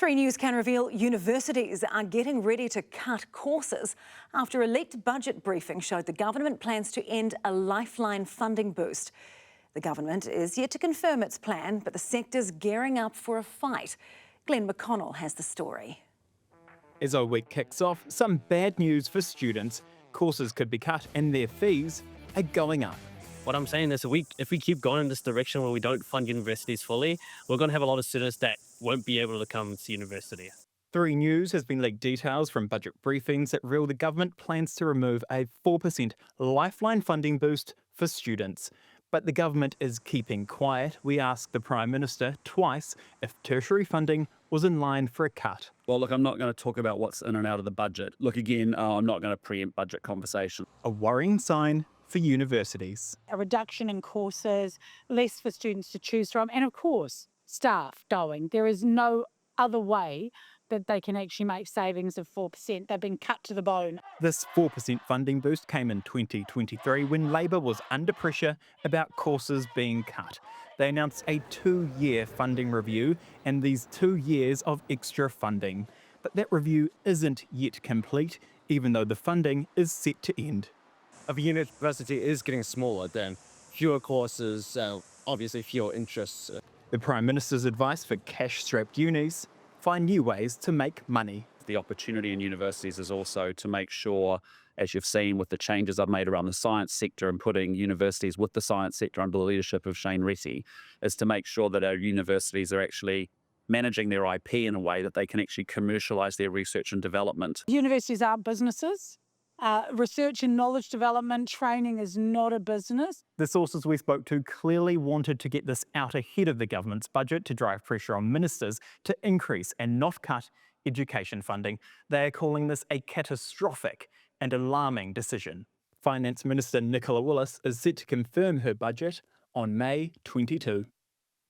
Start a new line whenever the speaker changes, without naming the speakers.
ThreeNews can reveal universities are getting ready to cut courses after a leaked budget briefing showed the government plans to end a lifeline funding boost. The government is yet to confirm its plan, but the sector's gearing up for a fight. Glenn McConnell has the story.
As our week kicks off, some bad news for students. Courses could be cut and their fees are going up.
What I'm saying is if we keep going in this direction where we don't fund universities fully, we're going to have a lot of students that won't be able to come to university.
ThreeNews has been leaked details from budget briefings that reveal the government plans to remove a 4% lifeline funding boost for students. But the government is keeping quiet. We asked the Prime Minister twice if tertiary funding was in line for a cut.
Well, look, I'm not going to talk about what's in and out of the budget. Look, again, I'm not going to preempt budget conversation.
A worrying sign for universities.
A reduction in courses, less for students to choose from, and of course, staff going. There is no other way that they can actually make savings of 4%. They've been cut to the bone.
This 4% funding boost came in 2023 when Labor was under pressure about courses being cut. They announced a 2-year funding review and these 2 years of extra funding. But that review isn't yet complete, even though the funding is set to end.
If a university is getting smaller, then fewer courses, obviously fewer interests.
The Prime Minister's advice for cash-strapped unis: find new ways to make money.
The opportunity in universities is also to make sure, as you've seen with the changes I've made around the science sector and putting universities with the science sector under the leadership of Shane Retty, is to make sure that our universities are actually managing their IP in a way that they can actually commercialise their research and development.
Universities are businesses. Research and knowledge development training is not a business.
The sources we spoke to clearly wanted to get this out ahead of the government's budget to drive pressure on ministers to increase and not cut education funding. They are calling this a catastrophic and alarming decision. Finance Minister Nicola Willis is set to confirm her budget on May 22.